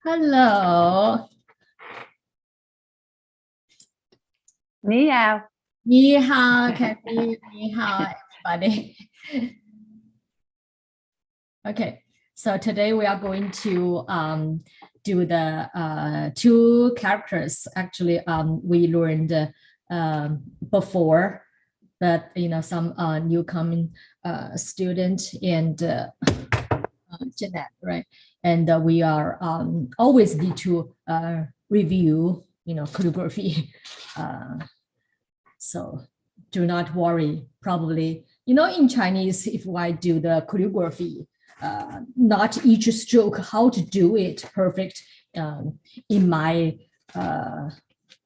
Hello. 你好。你好, Kathy. 你好, everybody. Okay, so today we are going to do the two characters. Actually, we learned before that some new coming student and Jeanette, right? And we are always need to review, calligraphy. So do not worry. Probably, in Chinese, if I do the calligraphy, not each stroke how to do it perfect in my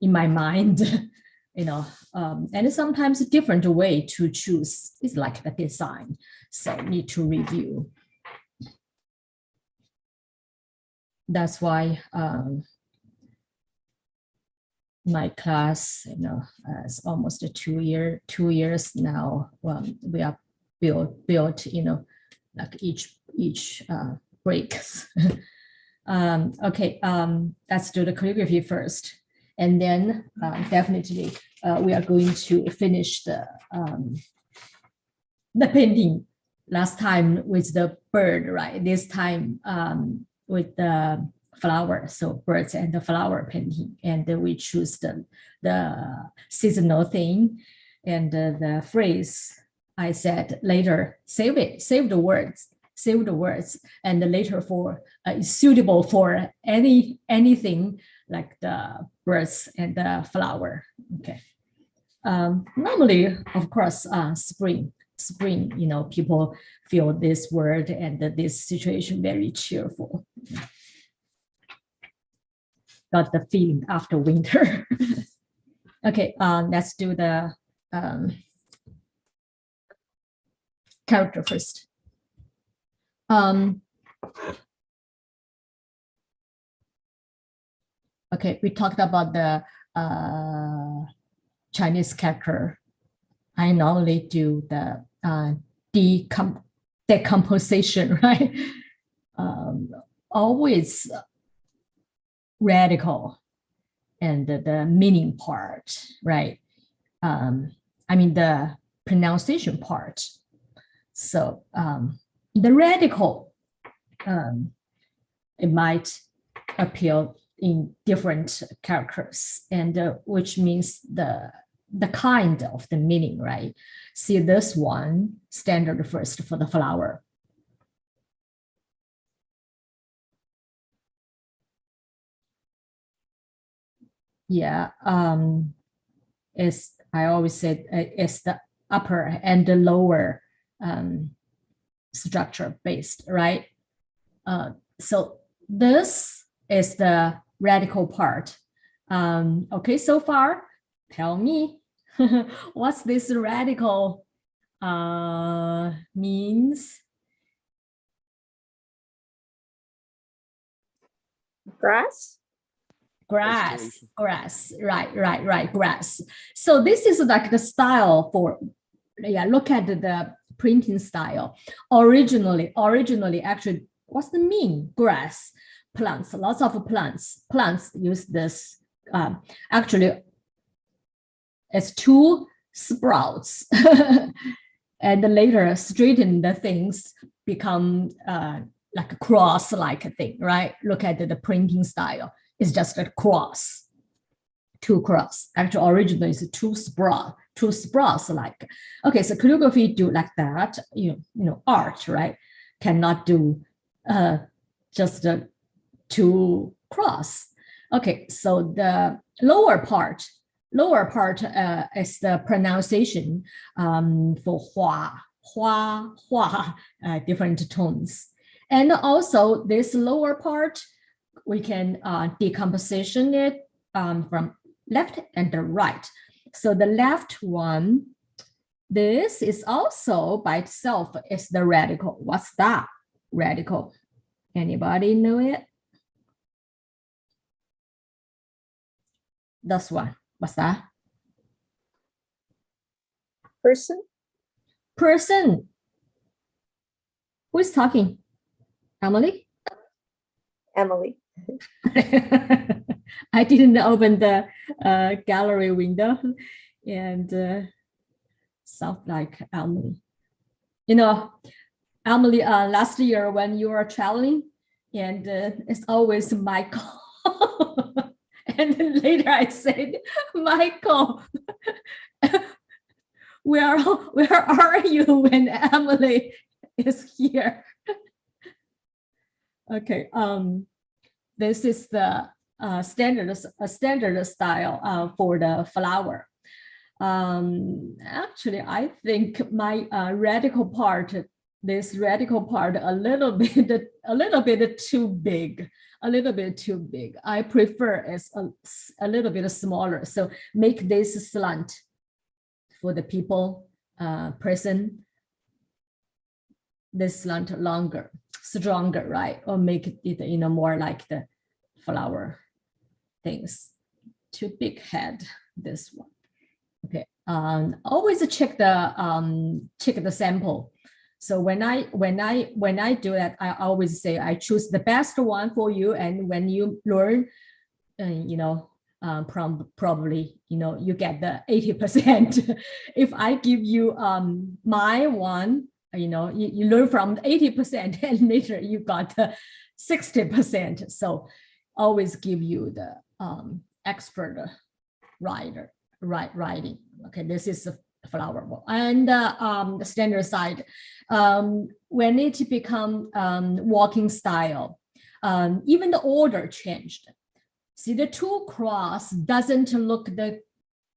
mind, and sometimes a different way to choose is like the design. So need to review. That's why my class, is almost 2 years now. We are built, like each breaks. Okay, let's do the calligraphy first, and then definitely we are going to finish the painting. Last time with the bird, right? This time with the flower, so birds and the flower painting, and we choose the seasonal thing, and the phrase I said later, save the words, and later for suitable for anything like the birds and the flower. Okay. Normally, of course, spring, people feel this word and this situation very cheerful. Got the feeling after winter. Okay, let's do the character first. Okay, we talked about the Chinese character. I normally do the decomposition, right? Always radical and the meaning part, right? I mean the pronunciation part. So the radical, it might appear in different characters, and which means the kind of the meaning, right? See this one, standard first for the flower. Yeah, it's, I always say it's the upper and the lower structure based, right? So this is the radical part. Okay, so far, tell me, what's this radical means? Grass, right, grass. So this is like the style for, yeah, look at the printing style. Originally, actually, what's the mean? Grass, plants, lots of plants use this. Actually, it's two sprouts, and later straighten the things become like a cross-like thing, right? Look at the printing style. It's just a cross, two cross. Actually, originally is two sprouts like. Okay, so calligraphy do like that. Art, right? Cannot do just two cross. Okay, so the lower part is the pronunciation for hua, different tones. And also this lower part, we can decomposition it from left and the right. So the left one, this is also by itself is the radical. What's that? Radical. Anybody know it? This one. What's that? person, Who is talking? Emily? Emily. I didn't open the gallery window, and sound like Emily. You know, Emily, last year when you were traveling, and it's always Michael. And then later I said, Michael, where are you when Emily is here? Okay, this is the standard style for the flower. Actually, I think my radical part, this radical part, a little bit too big, I prefer it's a little bit smaller. So make this slant for the people, person, this slant longer, stronger, right? Or make it, more like the flower things. Too big head, this one. Okay, always check the sample. So when I do that, I always say I choose the best one for you. And when you learn, probably you get the 80%. If I give you my one, you learn from 80%, and later you got 60%. So always give you the expert writing. Okay, this is a flower ball. And the standard side, when it become walking style, even the order changed. See, the two cross doesn't look the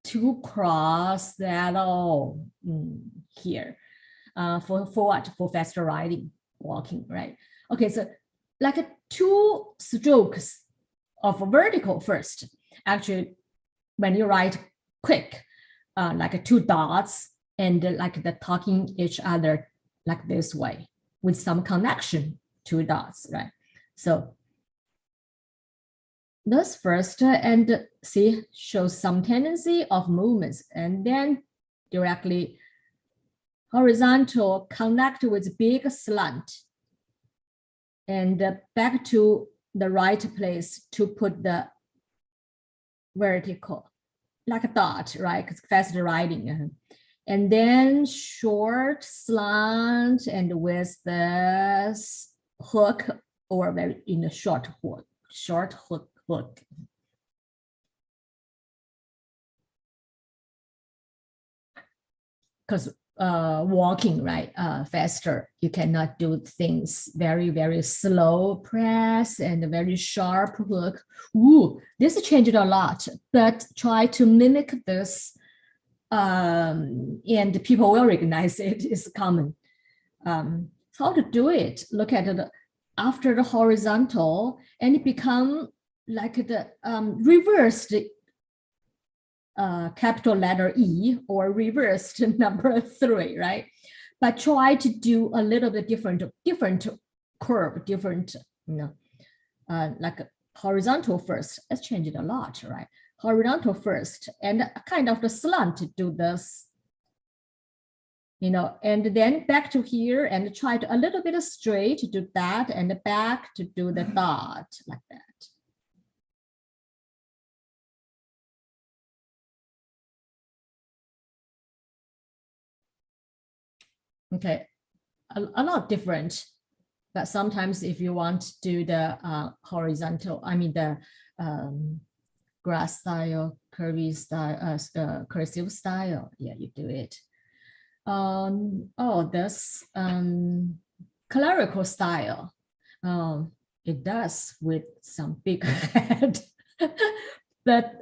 two cross at all here. For what? For faster riding, walking, right? Okay, so like a two strokes of vertical first. Actually, when you write quick, like two dots, and like the talking each other like this way with some connection, two dots, right? So this first, and see, shows some tendency of movements, and then directly horizontal connect with big slant, and back to the right place to put the vertical, like a dot, right? Because fast riding. And then short slant, and with this hook, or very short hook. Because walking, right, faster, you cannot do things very slow press and very sharp hook. Ooh, this changed a lot, but try to mimic this, and people will recognize it. It's common. How to do it? Look at it after the horizontal, and it become like the reversed capital letter E, or reversed number 3, right? But try to do a little bit different curve, different, like horizontal first. Let's change it a lot, right? Horizontal first, and kind of the slant to do this, and then back to here, and try to a little bit straight to do that, and back to do the dot like that. Okay, a lot different, but sometimes if you want to do the horizontal, the grass style, curvy style, cursive style, yeah, you do it. This clerical style, it does with some big head. But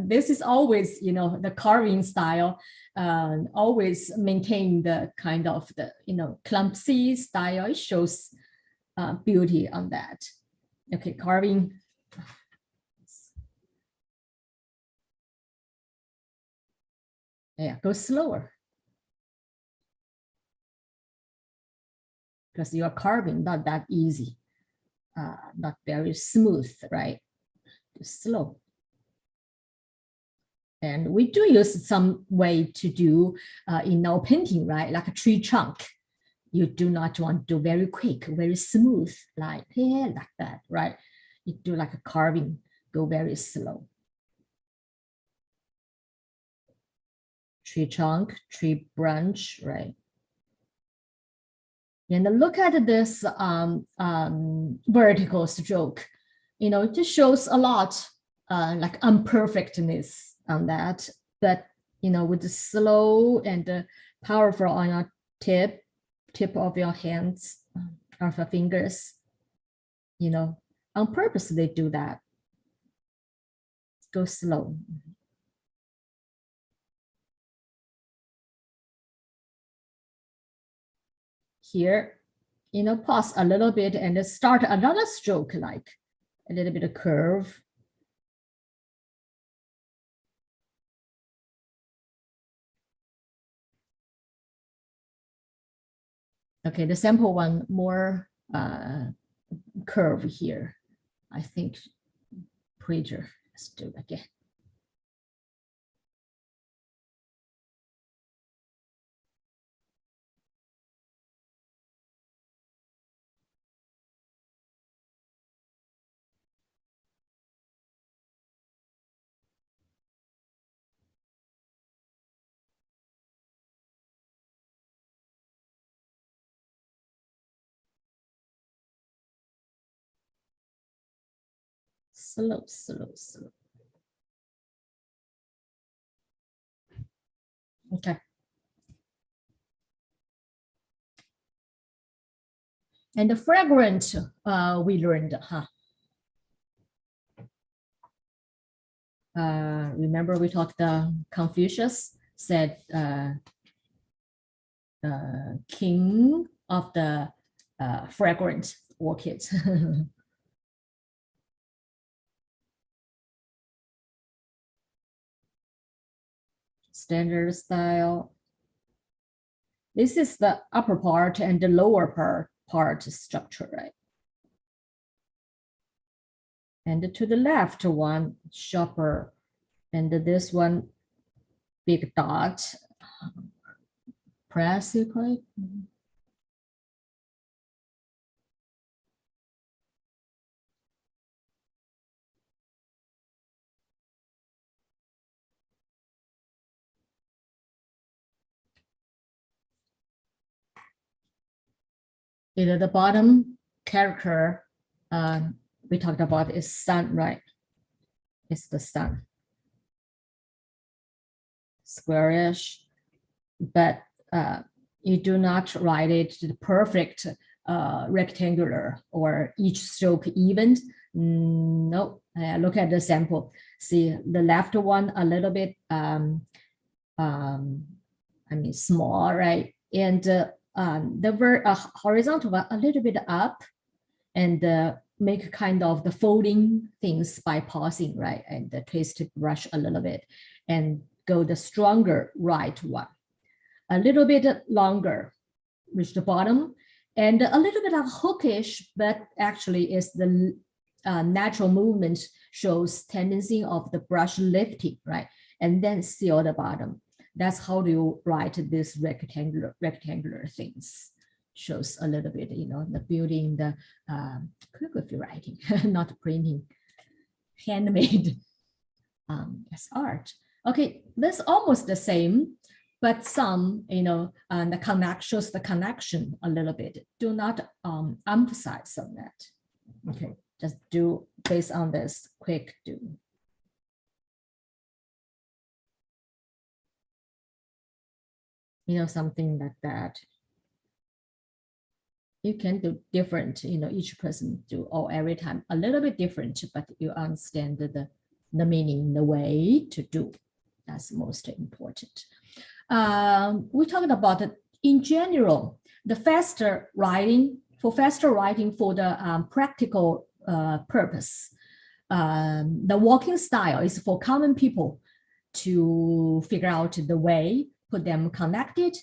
this is always, the carving style, always maintain the kind of the, clumsy style. It shows beauty on that. Okay, carving. Yeah, go slower. Because you are carving, not that easy, not very smooth, right? Just slow. And we do use some way to do in our painting, right? Like a tree trunk. You do not want to do very quick, very smooth, like that, right? You do like a carving, go very slow. Tree trunk, tree branch, right? And look at this vertical stroke. You know, it just shows a lot like imperfectness on that. But, you know, with the slow and powerful on your tip of your hands, of your fingers, you know, on purpose they do that. Go slow. Here, you know, pause a little bit and start another stroke, like a little bit of curve. Okay, the sample one more curve here. I think prettier. Let's do it again. Slow, slow, slow. Okay. And the fragrant, we learned, huh? Remember we talked, Confucius said, king of the fragrant orchids. Standard style. This is the upper part and the lower part structure, right? And to the left one, sharper, and this one, big dot, press it, right? Either the bottom character we talked about is sun, right? It's the sun. Squarish, but you do not write it to the perfect rectangular or each stroke even. No, look at the sample. See the left one a little bit, I mean, small, right? And the horizontal one a little bit up, and make kind of the folding things by pausing, right? And twist the brush a little bit and go the stronger right one. A little bit longer, reach the bottom, and a little bit of hookish, but actually is the natural movement shows tendency of the brush lifting, right? And then seal the bottom. That's how do you write this rectangular things. Shows a little bit, you know, the building, the calligraphy writing, not printing, handmade as art. Okay, that's almost the same, but some, you know, the shows the connection a little bit. Do not emphasize on that. Okay, just do based on this quick do. You know, something like that. You can do different, you know, each person do or every time a little bit different, but you understand the meaning, the way to do. That's most important. We talked about it in general, the faster writing for the practical purpose. The walking style is for common people to figure out the way, put them connected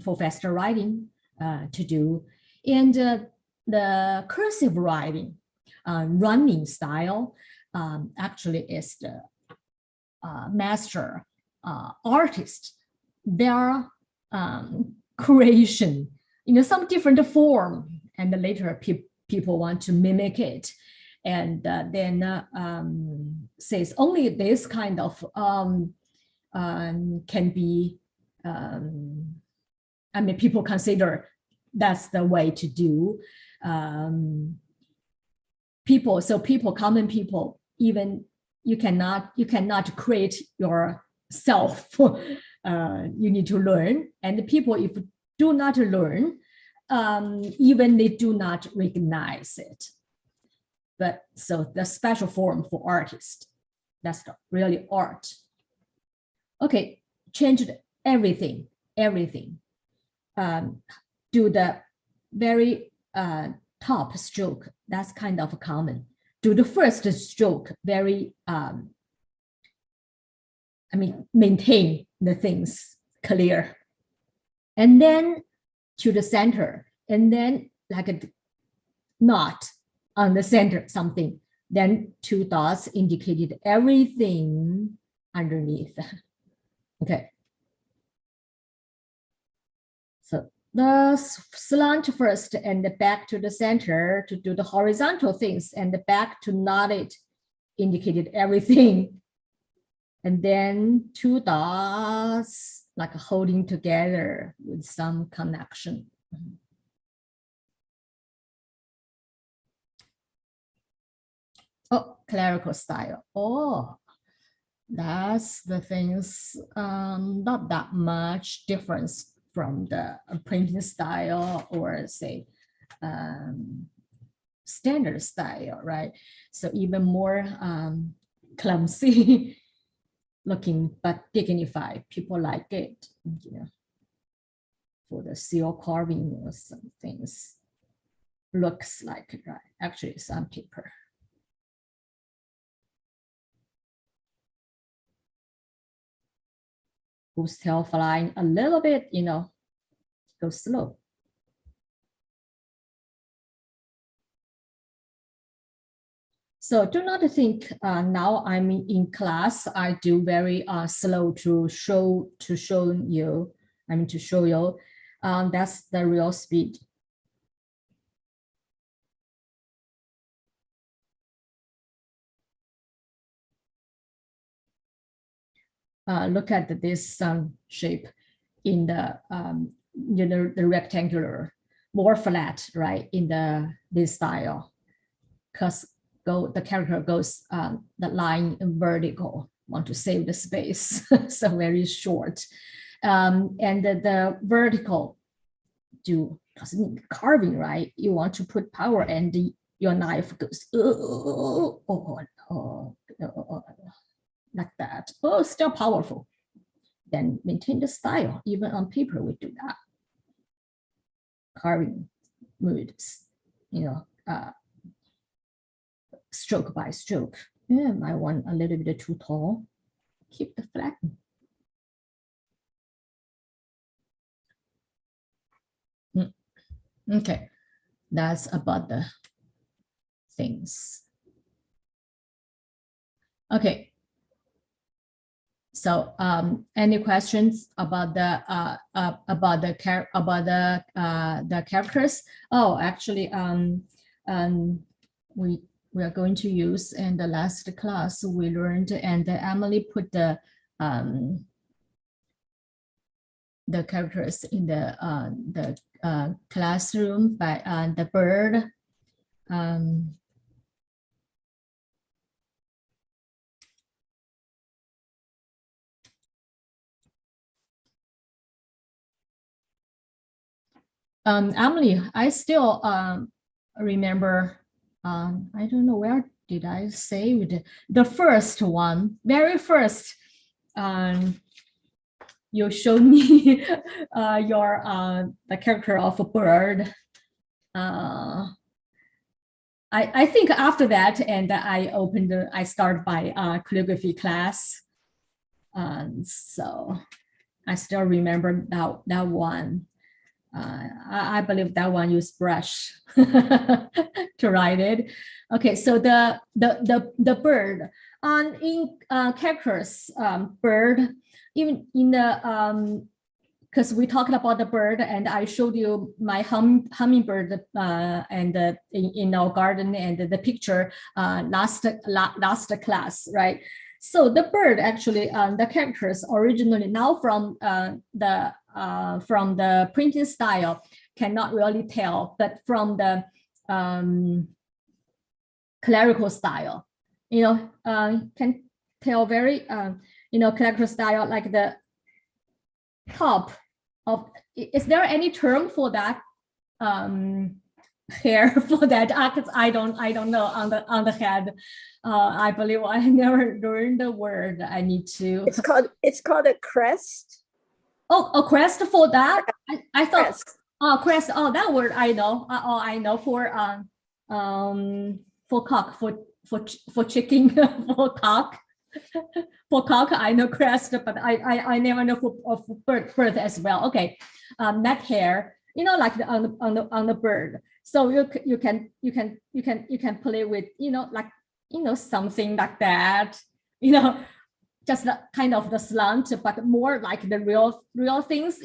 for faster writing to do. And the cursive writing, running style, actually is the master artist. Their creation, you know, some different form, and later people want to mimic it. and then says only this kind of can be, I mean, people consider that's the way to do. Common people, even you cannot create yourself. You need to learn, and the people, if do not learn, even they do not recognize it. But so the special form for artists, that's really art. Okay, changed everything. Do the very top stroke, that's kind of common. Do the first stroke very, I mean, maintain the things clear. And then to the center, and then like a knot on the center, something. Then 2 dots indicated everything underneath. Okay. So the slant first and the back to the center to do the horizontal things, and the back to knotted indicated everything. And then 2 dots like holding together with some connection. Oh, clerical style. Oh, that's the things, not that much difference from the printing style or say standard style, right? So even more clumsy looking, but dignified. People like it, you know, for the seal carving or some things. Looks like it, right? Actually, it's on paper. Who's tail flying a little bit, you know, go slow. So do not think now I'm in class, I do very slow to show you. I mean, to show you, that's the real speed. Look at this sun shape in the you know, the rectangular, more flat, right? In this style, because the character goes the line vertical. Want to save the space, so very short, and the vertical do, because carving, right? You want to put power, and your knife goes like that. Oh, still powerful. Then maintain the style. Even on paper, we do that. Carving moods, you know, stroke by stroke. Yeah, my one a little bit too tall. Keep the flatten. Okay, that's about the things. Okay. So, any questions about the characters? Oh, actually, we are going to use in the last class we learned, and Emily put the characters in the classroom by the bird. Emily, I still remember, I don't know where did I save the first one, very first, you showed me the character of a bird. I think after that, and I started my calligraphy class. So I still remember that one. I believe that one used brush to write it. Okay, so the bird in characters, bird, even in the because we talked about the bird, and I showed you my hummingbird and in our garden and the picture last class, right? So the bird actually, the characters originally now from the printing style cannot really tell, but from the calligraphy style, can tell very calligraphy style, like the top of. Is there any term for that hair for that? I don't know on the head. I believe I never learned the word. I need to. It's called a crest. Oh, a crest for that. I thought. Crest. Oh, crest. Oh, that word I know. I know for cock, for chicken, for cock. For cock, I know crest, but I never know for bird as well. Okay, that hair, like on the bird. So you can play with something like that. Just kind of the slant, but more like the real things.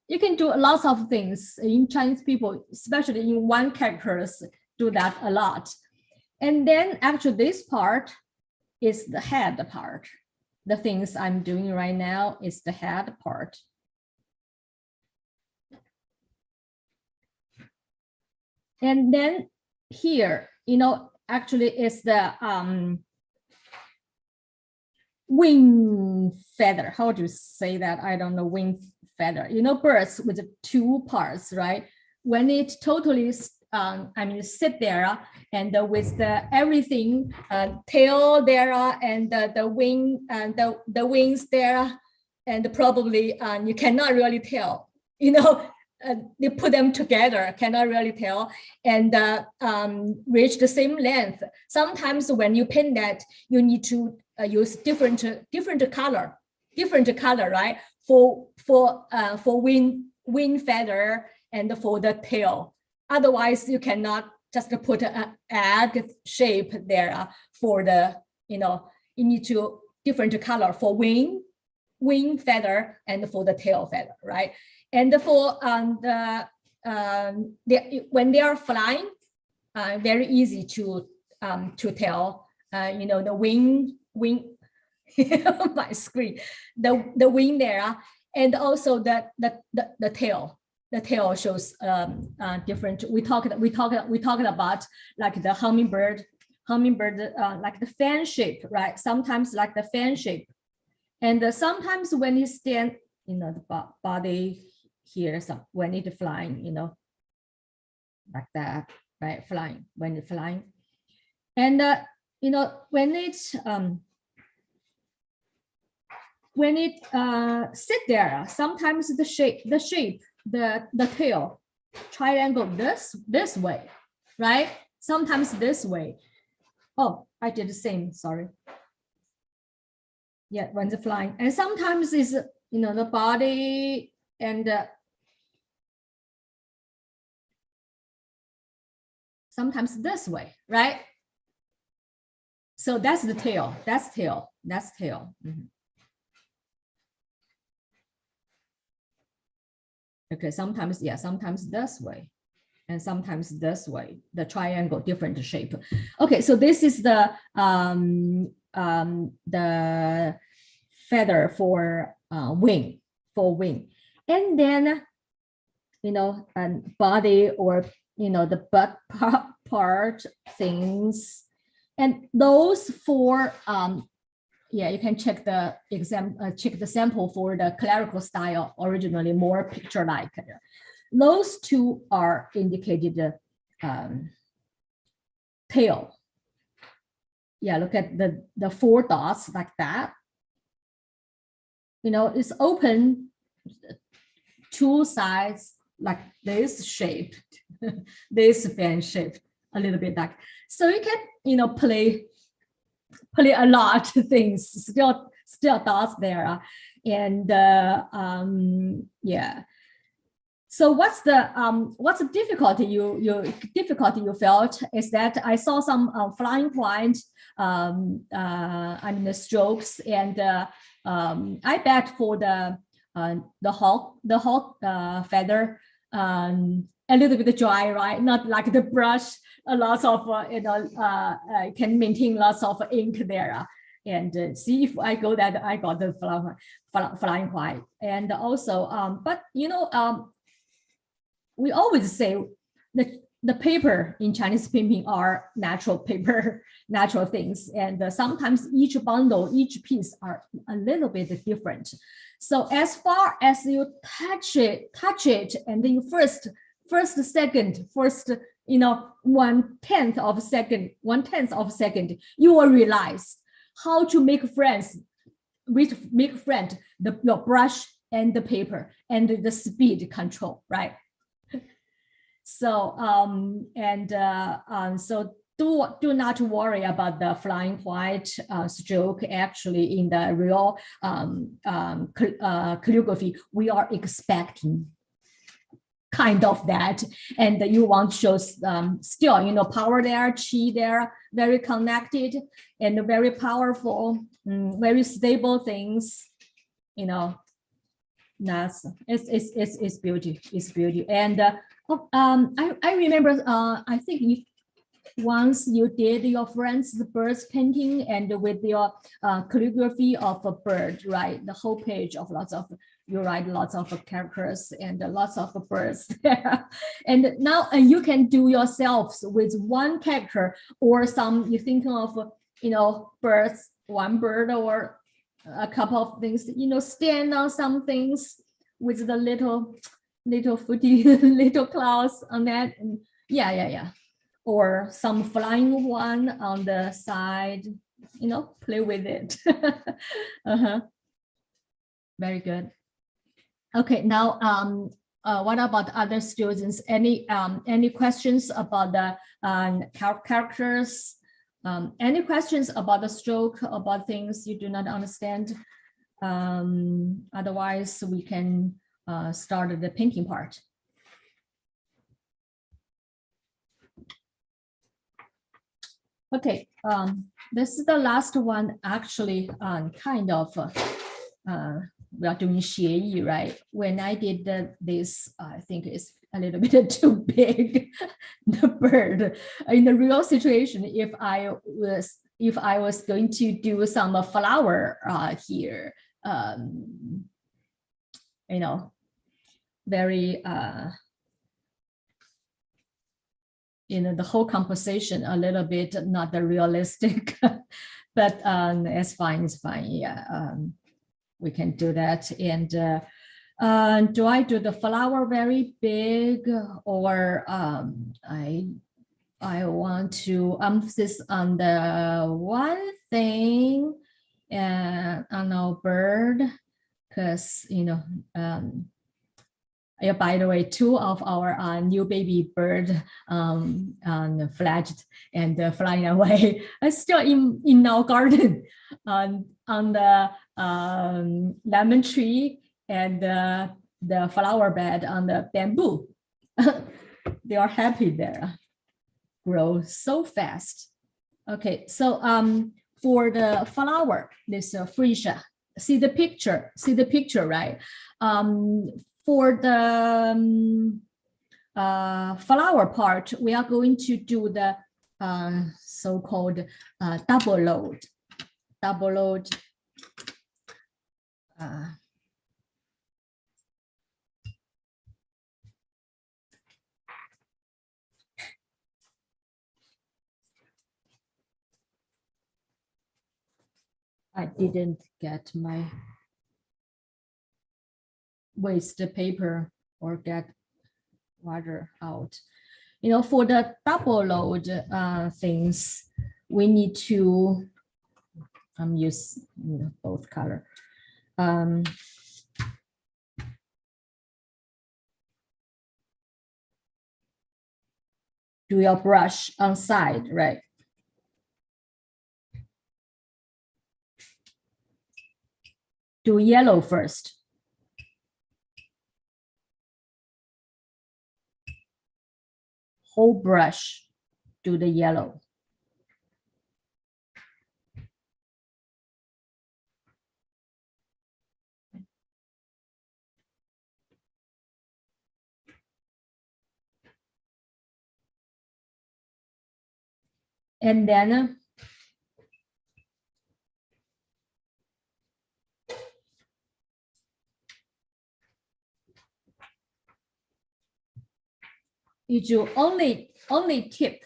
You can do lots of things in Chinese people, especially in one characters, do that a lot. And then actually this part is the head part. The things I'm doing right now is the head part. And then here, actually is the wing feather. How do you say that? I don't know, wing feather. Birds with the two parts, right? When it totally sit there and with the everything, tail there and the wing and the wings there, and probably you cannot really tell. They put them together, cannot really tell, and reach the same length. Sometimes when you paint that, you need to use different color, right? For wing feather and for the tail. Otherwise, you cannot just put an egg shape there for the, you need to different color for wing feather and for the tail feather, right? And for when they are flying, very easy to tell, the wing my screen, the wing there, and also the tail. The tail shows different. We talked about like the hummingbird, like the fan shape, right? Sometimes like the fan shape, and sometimes when you stand, the body here, when it's flying, like that, right? Flying, when it's flying, and when it sit there, sometimes the shape, the tail triangle this way, right? Sometimes this way. Oh, I did the same, sorry. Yeah, when they're flying. And sometimes is, the body and sometimes this way, right? So that's the tail, that's tail. Mm-hmm. Okay, sometimes this way and sometimes this way, the triangle, different shape. Okay, so this is the feather for wing, and then and body, or the butt part things, and those four. Yeah, you can check the check the sample for the calligraphy style, originally more picture-like. Those two are indicated tail. Yeah, look at the four dots like that. It's open, two sides like this shape, this fan shape, a little bit like. So you can play a lot of things, still dots there, and yeah. So what's the difficulty you felt is that I saw some flying point, the strokes, and I bet for the the hawk feather, a little bit dry, right? Not like the brush, lots of can maintain lots of ink there. And see if I go that I got the flying white. And also, but we always say that the paper in Chinese painting are natural paper, natural things. And sometimes each bundle, each piece are a little bit different. So as far as you touch it, and then you first, second, 1/10 of a second, you will realize how to make friends, your brush and the paper and the speed control, right? So so do not worry about the flying white stroke. Actually, in the real calligraphy, we are expecting kind of that, and you want to show still power there, chi there, very connected and very powerful, very stable things. That's it's beauty. It's beauty. And I remember I think once you did your friend's birds painting and with your calligraphy of a bird, right? The whole page of you write lots of characters and lots of birds there. And now you can do yourselves with one character or some, you think of, birds, one bird or a couple of things, stand on some things with the little footy, little clouds on that. And yeah. Or some flying one on the side, play with it. Very good. Okay, now what about other students? Any questions about the characters? Any questions about the stroke, about things you do not understand? Otherwise, we can start the painting part. Okay, this is the last one. Actually, kind of. We are doing 学艺, right? When I did this, I think it's a little bit too big. The bird. In the real situation, if I was going to do some flower here, very the whole composition a little bit not the realistic, but it's fine. Yeah. We can do that. And do I do the flower very big, or I want to emphasize on the one thing on our bird, because by the way, two of our new baby bird fledged and flying away are still in our garden on the lemon tree and the flower bed on the bamboo. They are happy there. Grow so fast. Okay, so for the flower, this Freesia, see the picture, right? For the flower part, we are going to do the so-called double load. I didn't get my waste paper or get water out. For the double load things, we need to use both color. Do your brush on side, right? Do yellow first. Whole brush, do the yellow. And then you do only tip,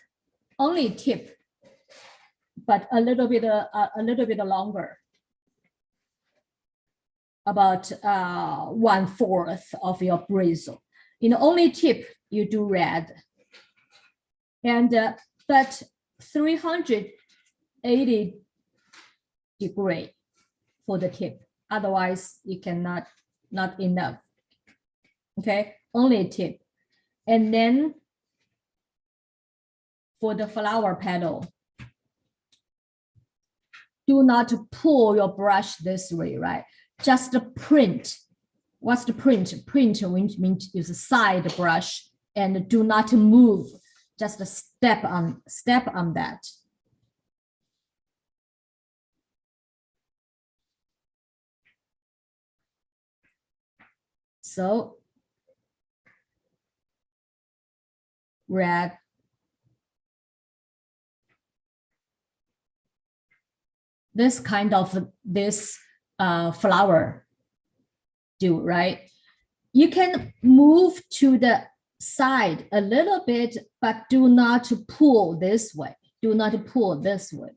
but a little bit longer, about 1/4 of your bristle. In only tip, you do red, and but 380 degree for the tip. Otherwise, you cannot, not enough. Okay, only tip. And then for the flower petal, do not pull your brush this way, right? Just print. What's the print? Print means use a side brush and do not move. Just step on that. So red, this kind of flower do, right? You can move to the side a little bit, but do not pull this way. Do not pull this way.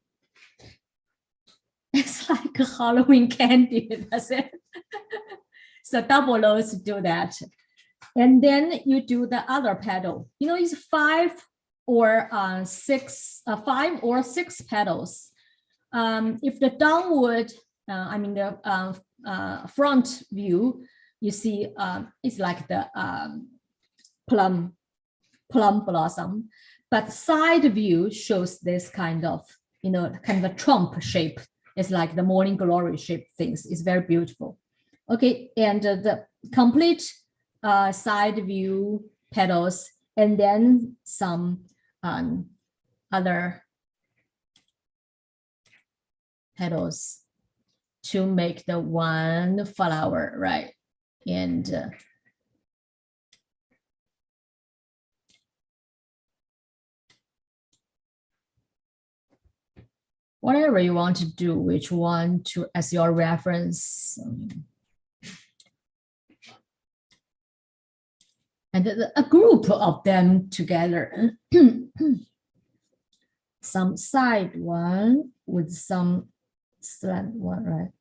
It's like a Halloween candy, that's it. So double O's do that. And then you do the other petal. You know, it's 5 or 6 petals. If the downward, I mean the front view, you see it's like the plum blossom, but side view shows this kind of, you know, kind of a trump shape. It's like the morning glory shape things. It's very beautiful. Okay, and the complete side view petals, and then some other petals to make the one flower, right? And whatever you want to do, which one to as your reference. And a group of them together. Some side one with some slant one, right?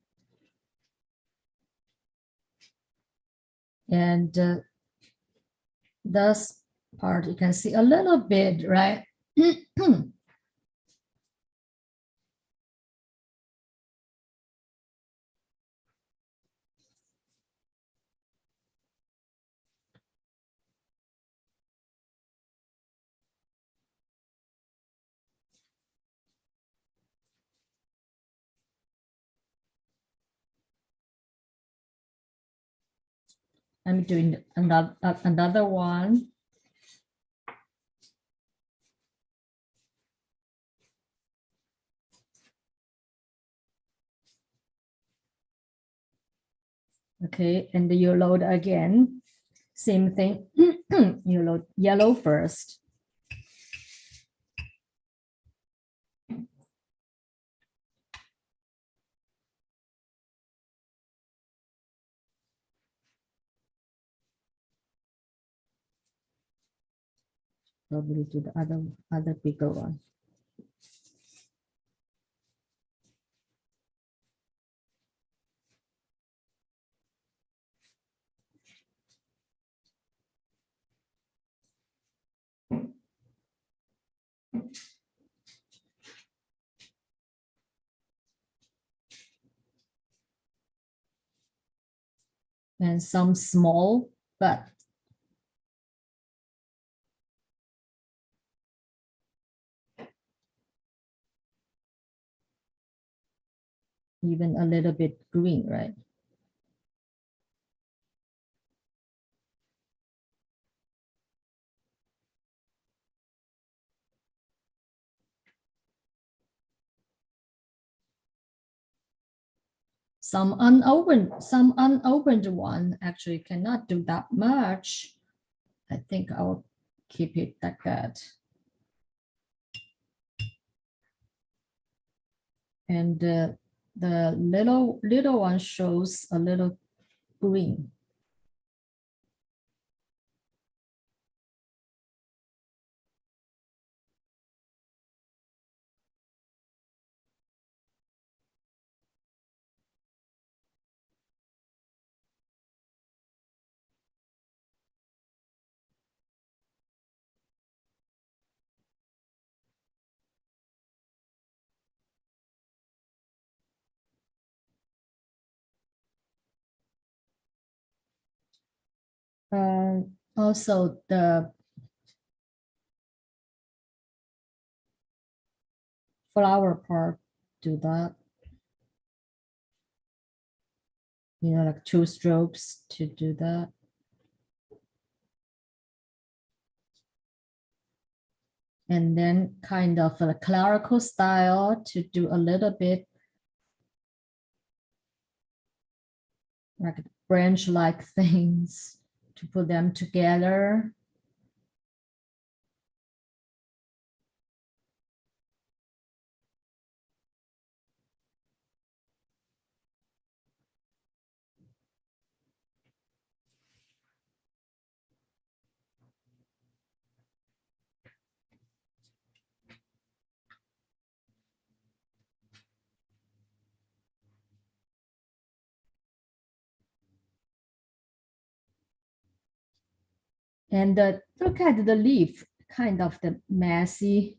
And this part you can see a little bit, right? I'm doing another one. Okay, and you load again. Same thing. You load yellow first. Probably do the other bigger one. And some small, but even a little bit green, right? Some unopened one actually cannot do that much. I think I'll keep it like that. And the little one shows a little green. Also the flower part, do that. You know, like 2 strokes to do that. And then kind of a clerical style to do a little bit like branch-like things to put them together. And look at the leaf, kind of the messy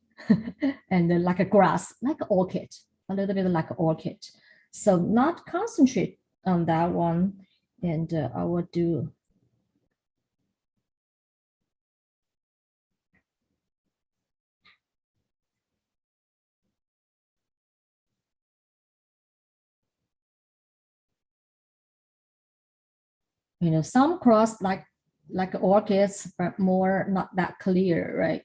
and like a grass, like an orchid, a little bit like an orchid. So not concentrate on that one. And I will do some cross like orchids, but more not that clear, right?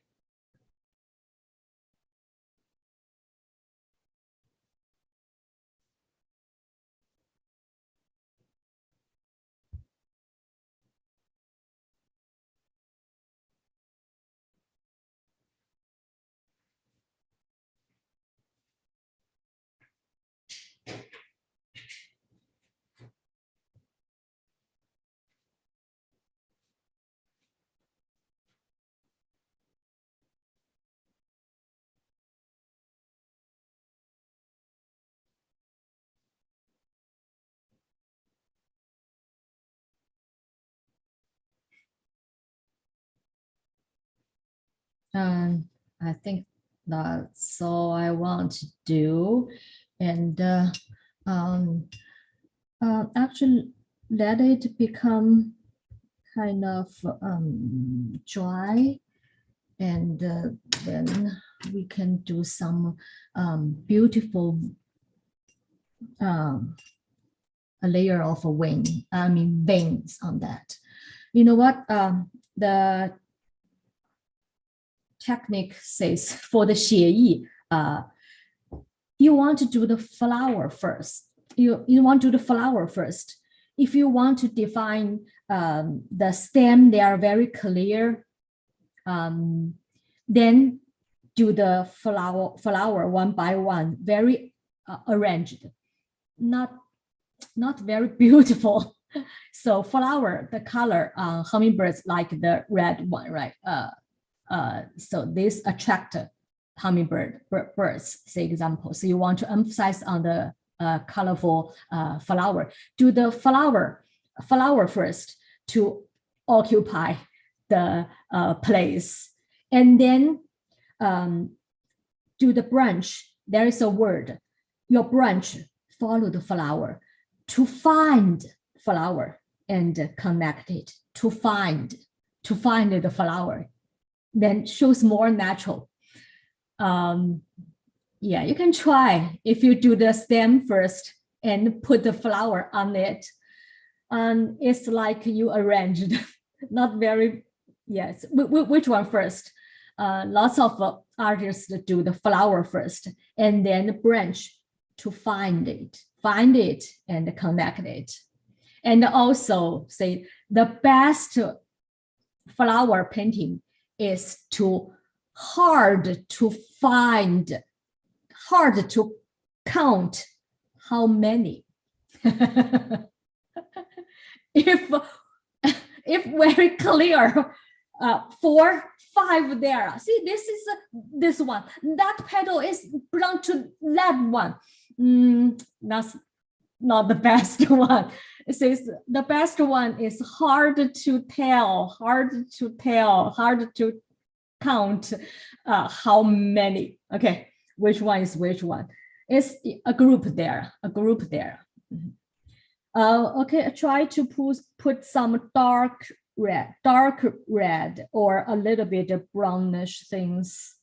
I think that's all I want to do. And actually let it become kind of dry. And then we can do some beautiful a layer of a veins on that. You know what? The technique says for the 写意, you want to do the flower first. You want to do the flower first. If you want to define the stem, they are very clear. Then do the flower one by one, very arranged, not very beautiful. So flower, the color, hummingbirds like the red one, right? So this attract birds, say example. So you want to emphasize on the colorful flower. Do the flower first to occupy the place, and then do the branch. There is a word. Your branch follow the flower to find flower and connect it to find the flower. Then shows more natural. Yeah, you can try if you do the stem first and put the flower on it. It's like you arranged, not very, yes. Which one first? Lots of artists do the flower first and then the branch to find it and connect it. And also say the best flower painting is hard to find, hard to count how many. if very clear, 4, 5 there. See, this is this one. That petal is belong to that one. That's not the best one. It says the best one is hard to tell, hard to count how many. Okay, which one is which one? It's a group there, Okay, I try to put some dark red or a little bit of brownish things.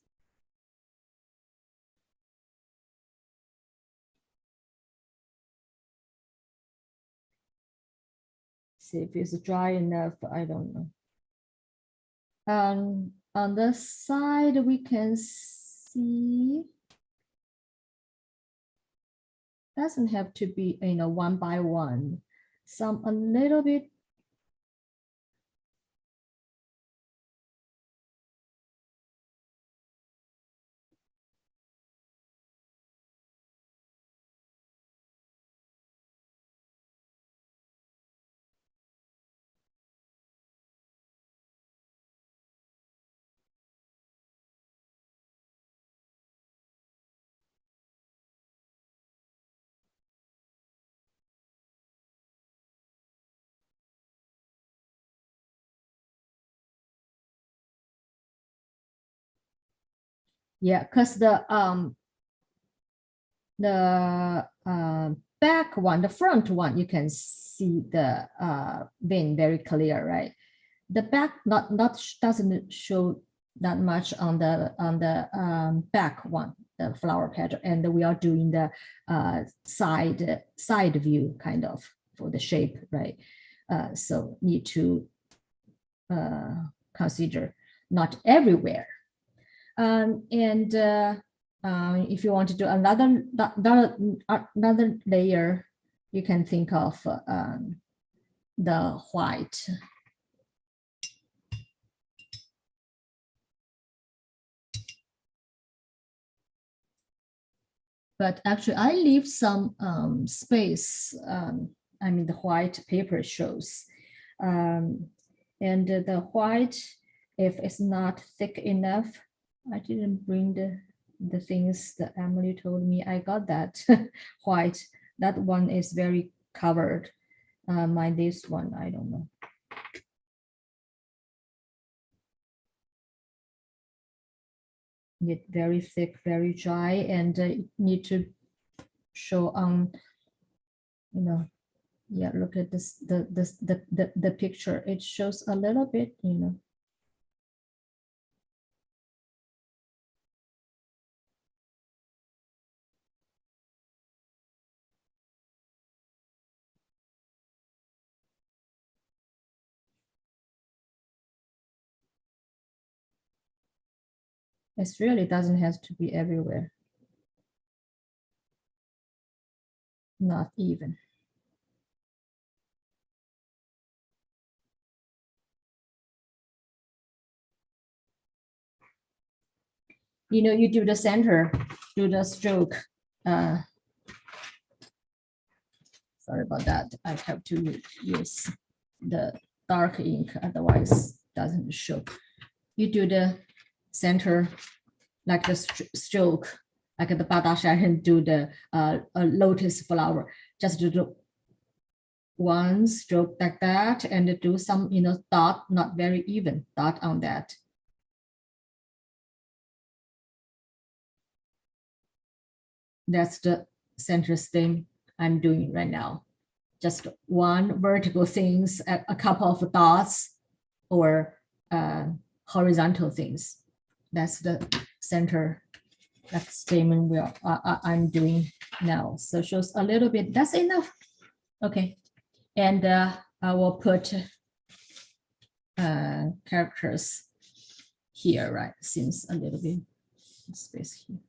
See if it's dry enough, I don't know. On the side, we can see, doesn't have to be, one by one. Some a little bit. Yeah, because the back one, the front one, you can see the vein very clear, right? The back doesn't show that much on the back one, the flower petal, and we are doing the side view kind of for the shape, right? So need to consider not everywhere. If you want to do another layer, you can think of the white. But actually, I leave some space. I mean, the white paper shows. And the white, if it's not thick enough, I didn't bring the things that Emily told me. I got that white. That one is very covered. This one, I don't know. Need very thick, very dry, and need to show on, yeah, look at this, the picture. It shows a little bit, It really doesn't have to be everywhere. Not even. You do the center, do the stroke. Sorry about that. I have to use the dark ink, otherwise it doesn't show. You do the center, like the stroke, like the Badashan do the lotus flower. Just do one stroke like that, and do some, dot, not very even dot on that. That's the center stem I'm doing right now. Just one vertical things, a couple of dots, or horizontal things. That's the center statement I'm doing now. So shows a little bit, that's enough. Okay, and I will put characters here, right? Seems a little bit space here.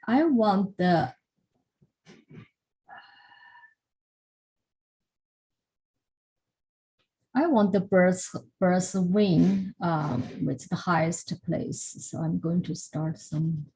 I want the bird's wing with the highest place. So I'm going to start some.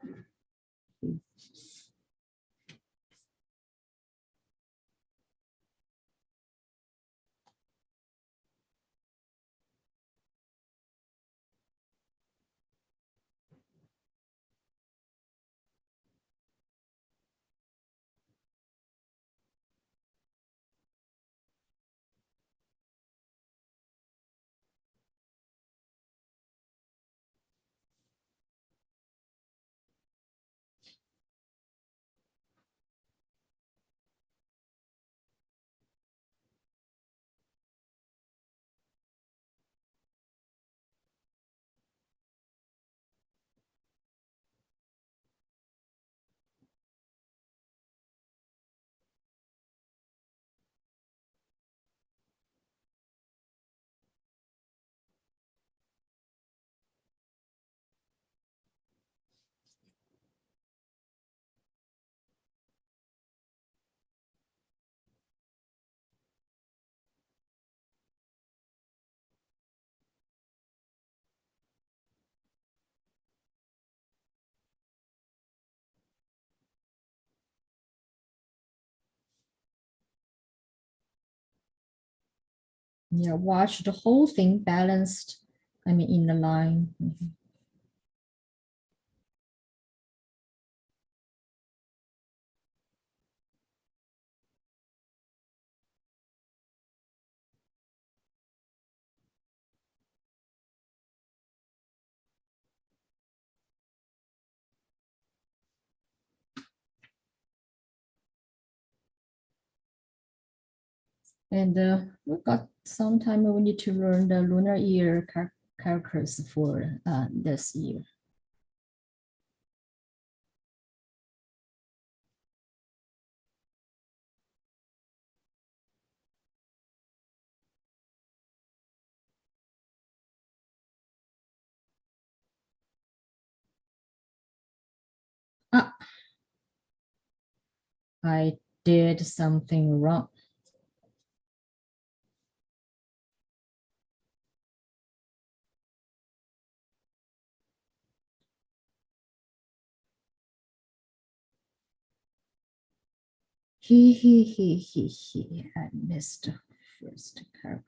Yeah, watch the whole thing balanced. I mean, in the line. And we got some time we need to learn the lunar year characters for this year. Ah, I did something wrong. I missed the first characters.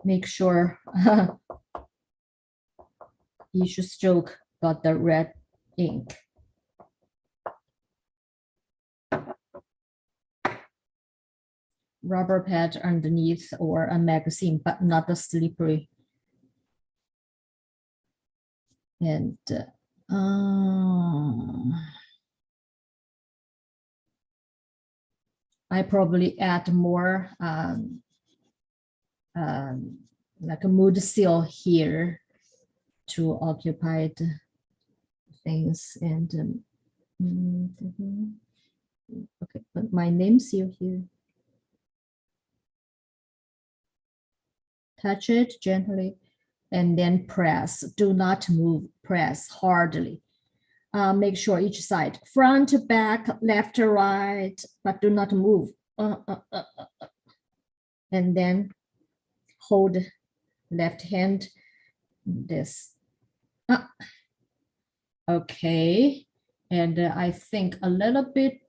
Make sure each stroke got the red ink. Rubber pad underneath or a magazine, but not the slippery. And I probably add more like a mood seal here to occupy the things. And okay, but my name seal here. Touch it gently and then press. Do not move, press hardly. Make sure each side, front, back, left, right, but do not move. And then hold left hand, this. Okay, and I think a little bit,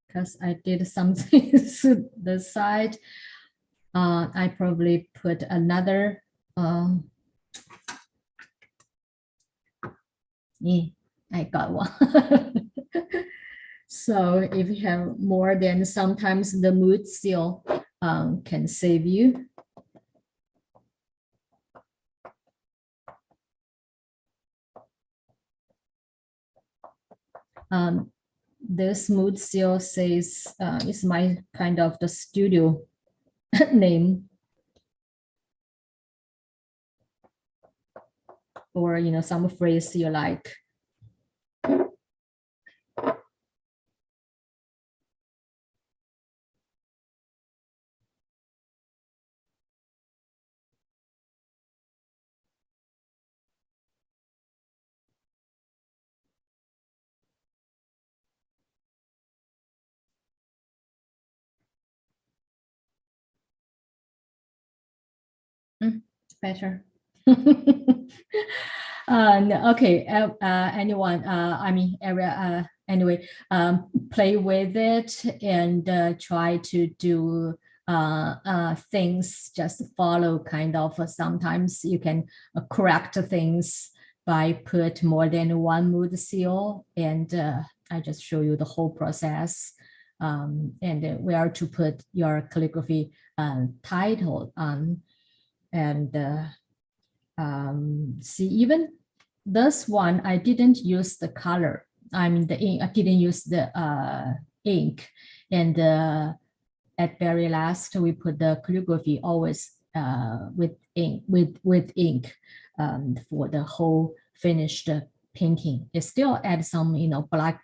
because I did something to the side, I probably put another, I got one. So if you have more, then sometimes the mood seal can save you. This mood seal says is my kind of the studio name, or some phrase you like. Better. Okay. Anyone? I mean, area. Anyway, play with it and try to do things. Just follow kind of. Sometimes you can correct things by put more than one mood seal, and I just show you the whole process. And where to put your calligraphy title on. And see, even this one, I didn't use the color. I mean, the ink. I didn't use the ink. And at very last, we put the calligraphy always with ink. With ink for the whole finished painting. It still add some, black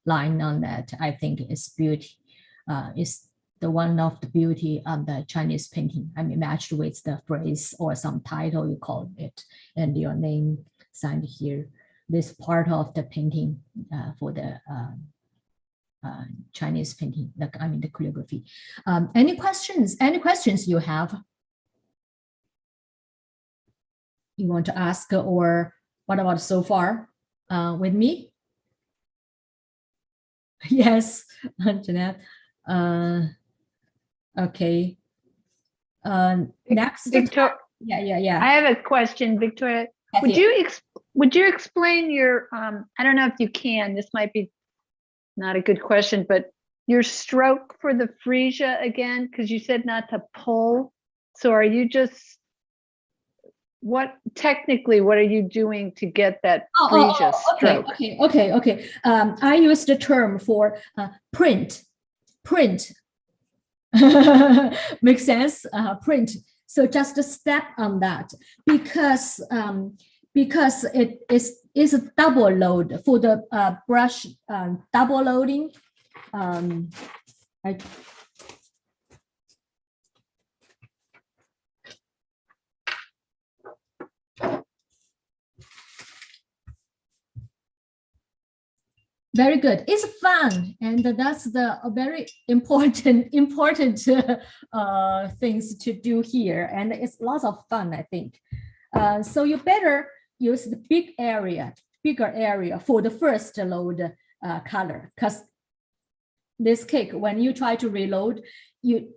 line on that. I think it's beauty. It's the one of the beauty of the Chinese painting. I mean, matched with the phrase or some title you call it, and your name signed here. This part of the painting for the Chinese painting, the calligraphy. Any questions? Any questions you have? You want to ask, or what about so far with me? Yes, Jeanette. Okay. Next. Victoria. Yeah. I have a question, Victoria. Would you explain your I don't know if you can, this might be not a good question, but your stroke for the Freesia again, because you said not to pull. So are you just what are you doing to get that Freesia stroke? Okay. I use the term for print. Makes sense. Print. So just a step on that, because it is a double load for the brush double loading. Very good. It's fun, and that's the very important things to do here, and it's lots of fun, I think. So you better use the bigger area for the first load color, because this cake, when you try to reload, you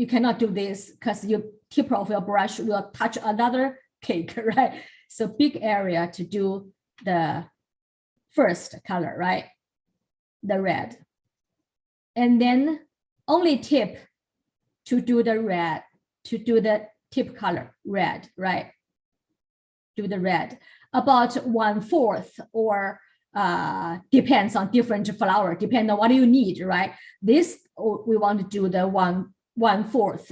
cannot do this because your tip of your brush will touch another cake, right? So big area to do the first color, right? The red. And then only tip to do the red, to do the tip color, red, right? Do the red. About 1/4 or depends on different flower, depends on what you need, right? This, we want to do the 1/4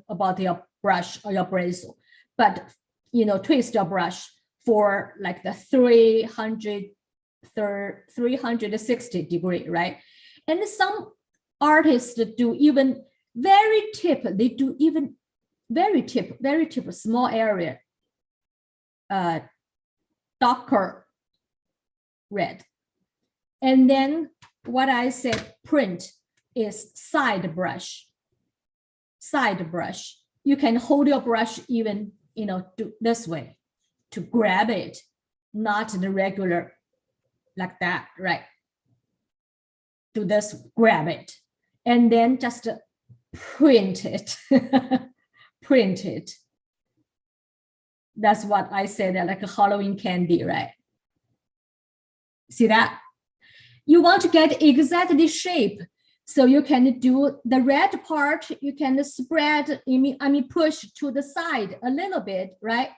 about your brush or your bristle. But, twist your brush for like the 360 degree, right? And some artists do even very tip, they do even very tip, small area, darker red. And then what I said, print is side brush. You can hold your brush even, do this way to grab it, not the regular like that, right? Do this, grab it, and then just print it. Print it. That's what I said, like a Halloween candy, right? See that? you want to get exactly shape. So you can do the red part, you can spread, I mean, push to the side a little bit, right?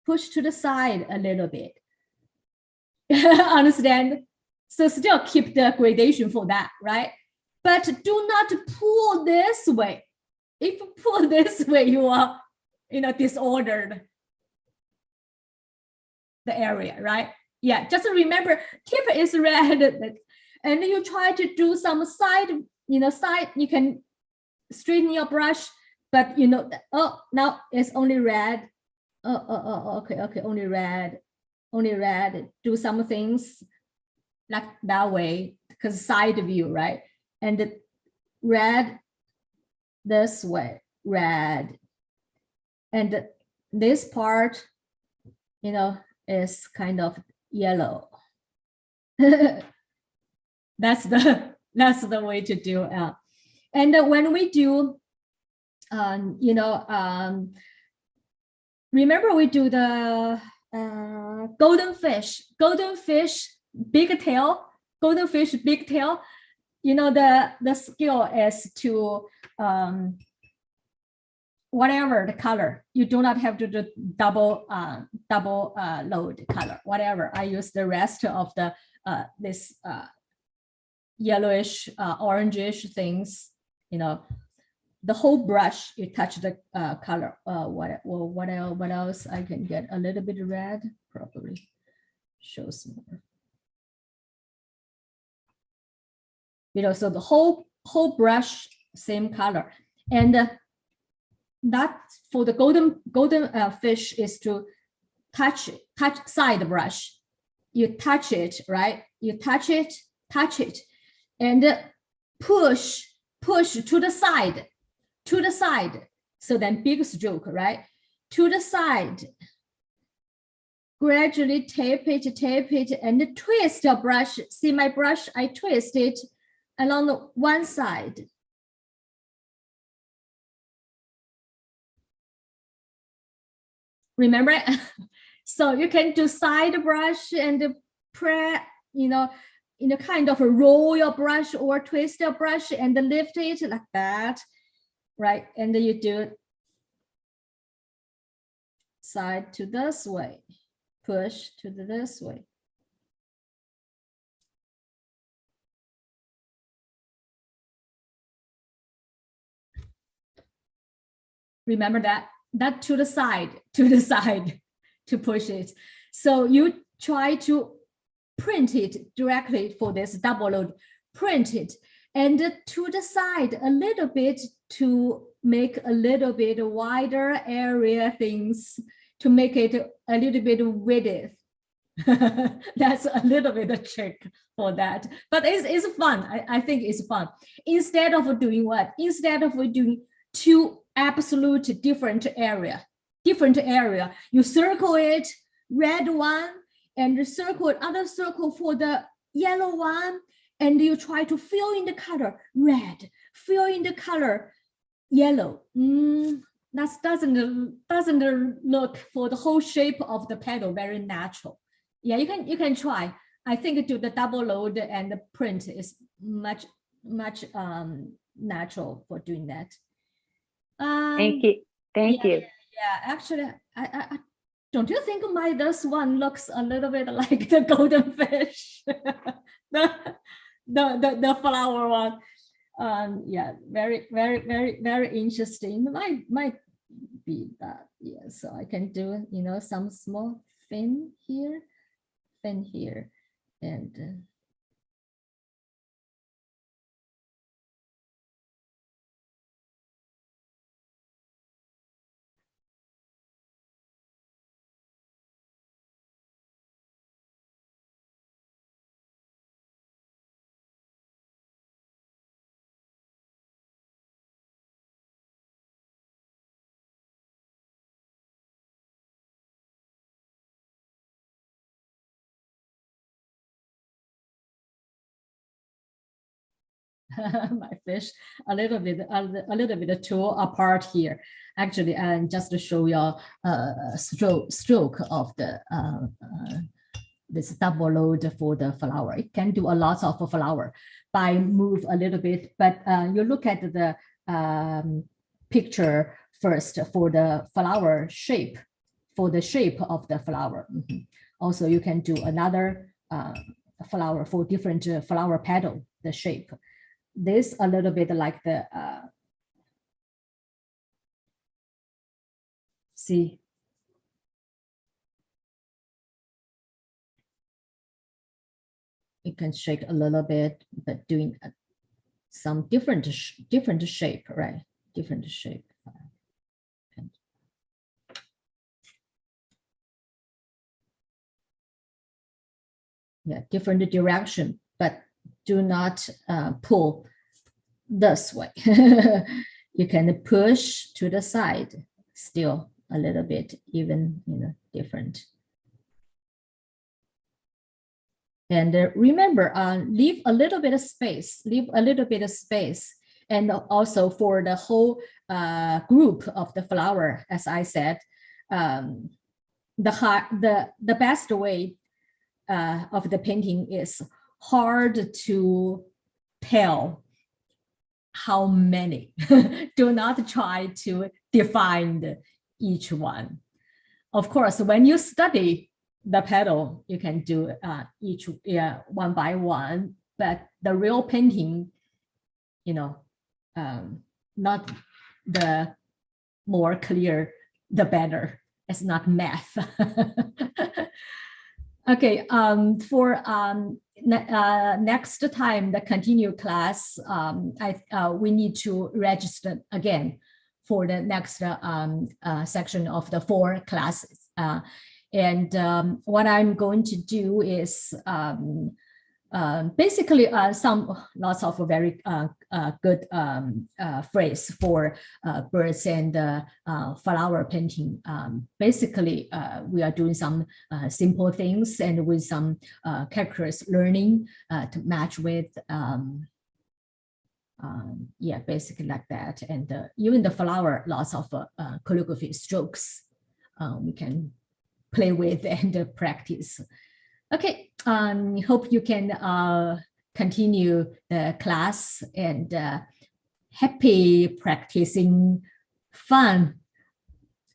Push to the side a little bit. Understand? So still keep the gradation for that, right? But do not pull this way. If you pull this way, you are, disordered the area, right? Yeah, just remember, keep it is red, and you try to do some side, side, you can straighten your brush, but oh, now it's only red. Okay, only red, do some things like that way, because side view, right? And red this way, red, and this part, is kind of yellow. That's the way to do it. And when we do, remember we do the golden fish, big tail, golden fish, big tail. The skill is to whatever the color, you do not have to do double load color, whatever. I use the rest of the this yellowish, orangish things, the whole brush, you touch the color. What else? I can get a little bit red, probably shows more. So the whole brush, same color. And that for the golden fish is to touch side brush. You touch it, right? You touch it, and push to the side. So then big stroke, right? To the side. Gradually tape it, and twist your brush. See my brush, I twist it along the one side. Remember? So you can do side brush and press, kind of roll your brush or twist your brush and lift it like that, right? And then you do it side to this way, push to this way. Remember that to the side to push it. So you try to print it directly for this double load, print it, and to the side a little bit to make a little bit wider area things, to make it a little bit width. That's a little bit of trick for that, but it's fun. I think it's fun. Instead of doing what? Instead of doing two absolute different area, you circle it, red one, and circle other circle for the yellow one, and you try to fill in the color red, fill in the color yellow. That doesn't look for the whole shape of the petal very natural. Yeah, you can try. I think do the double load and the print is much natural for doing that. Thank you. Yeah, actually, I don't you think this one looks a little bit like the golden fish, the flower one? Yeah, very interesting. Might be that. Yeah, so I can do some small fin here, and. My fish a little bit too apart here. Actually, and just to show you stroke of the this double load for the flower. It can do a lot of flower by move a little bit, but you look at the picture first for the flower shape, for the shape of the flower. Also, you can do another flower for different flower petal, the shape. This a little bit like the, see, you can shake a little bit, but doing some different shape, right? Different shape. Yeah, different direction, but do not pull this way. You can push to the side, still a little bit, even, you know, different. And remember, leave a little bit of space, And also for the whole group of the flower, as I said, the best way of the painting is hard to tell how many. Do not try to define each one. Of course, when you study the petal, you can do each one by one, but the real painting, you know, not the more clear, the better. It's not math. Okay, for next time, the continue class, we need to register again for the next section of the 4 classes. And what I'm going to do is basically lots of very good phrase for birds and flower painting. Basically, we are doing some simple things and with some characters learning to match with, yeah, basically like that. And even the flower, lots of calligraphy strokes we can play with and practice. Okay, hope you can continue the class and happy practicing, fun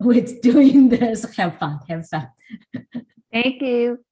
with doing this. Have fun, have fun. Thank you.